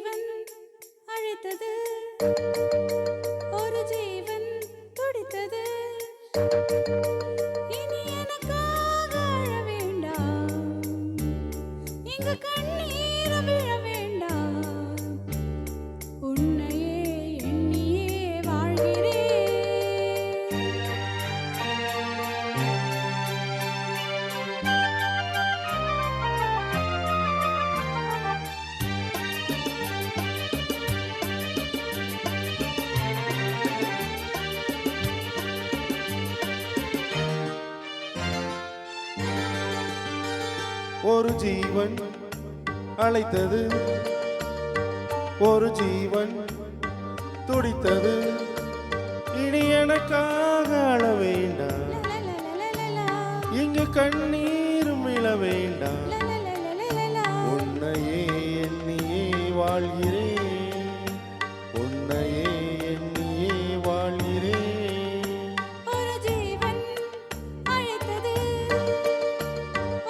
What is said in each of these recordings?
ஜீவன் அழைத்தது, ஒரு ஜீவன் துடித்தது. இனி எனக்காக அழ வேண்டாம், இங்கு கண்ணீர் விழ வேண்டாம். உன்னையே எண்ணியே வாழ்கிறேன். ஒரு ஜீவன் அழைத்தது, ஒரு ஜீவன் துடித்தது. இனி எனக்காக அழ வேண்டாம், இங்கு கண்ணீரும் விழ வேண்டாம். உன்னையே எண்ணியே வாழ்கிறேன், உன்னையே எண்ணியே வாழ்கிறேன். ஒரு ஜீவன் அழைத்தது,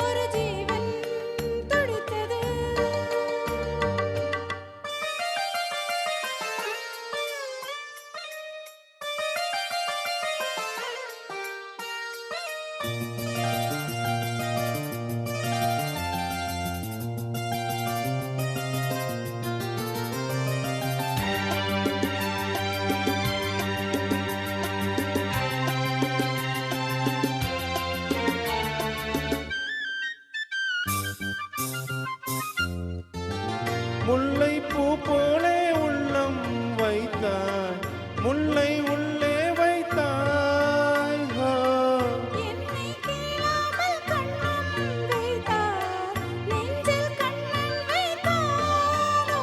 ஒரு ஜீவன் துடித்தது. முல்லை பூ போலே உள்ளம் வைத்தாய், முல்லை உள்ளே வைத்தாய். என்னை கேளாமல் கண்ணம் வைத்தார், நெஞ்சில் கண்ணன் வைத்தாரோ.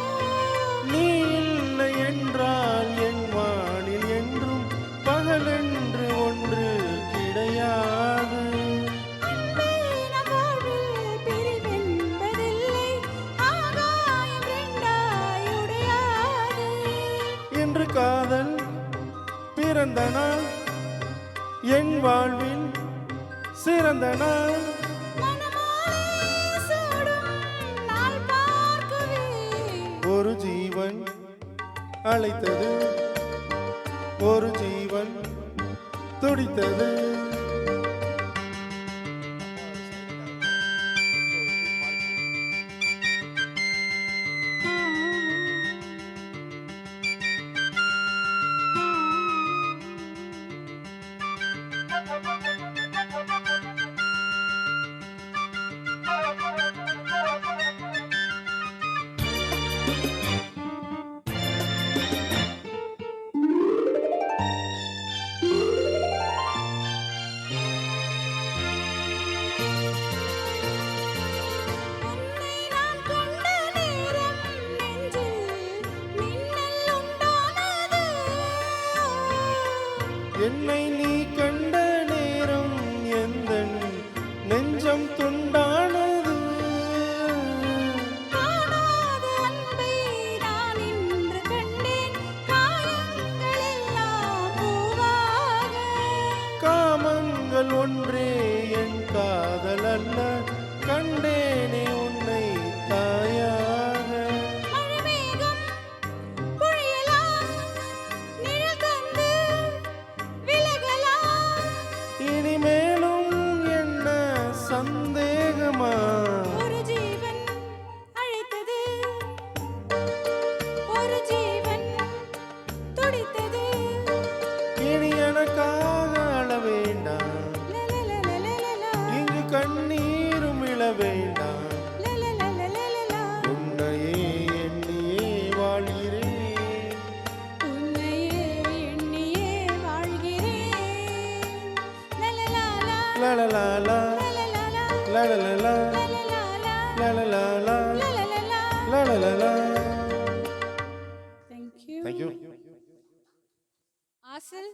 நீ இல்லை என்றால் என் வானில் என்றும் பகலென்று ஒன்று கிடையாது. அன்பே நம் வாழ்வில் பிரிவென்பதில்லை, ஆகாயம் இரண்டாய் உடையாது. என்று காதல் பிறந்த நாள், என் வாழ்வில் சிறந்த நாள். மனமாலே சூடும் நாள் பார்க்கவே. ஒரு ஜீவன் அழைத்தது, ஒரு ஜீவன் துடித்தது. உன்னை நான் கண்ட நேரம் நெஞ்சில் மின்னல் உண்டானது. என்னை நீ கண்ட நேரம் எந்தன் நெஞ்சம் துண்டானது. காணாத அன்பை நான் இன்று கண்டேன், காயங்கள் எல்லாம் பூவாக. காமங்கள் ஒன்றே என் காதல் அல்ல, கண்டேனே உன்னை தாயாக. மழைமேகம் பொழியலாம், நிழல் தந்து விலகலாம். இனிமேலும் என்ன சந்தேகமா? ஒரு ஜீவன் அழைத்தது, ஒரு ஜீவன் துடித்தது. இனி எனக்காக அழ வேண்டாம், லலலலலலலா, இங்கு கண்ணீரும் விழ வேண்டாம். லலலலலலலா. உன்னையே எண்ணியே வாழ்கிறேன், உன்னையே எண்ணியே வாழ்கிறேன். லலலாலா, லலலாலா லலலாலா, லலலலா லலலாலா, லலலாலா லலலலா. லலலலா. Thank you. Thank you. Asil.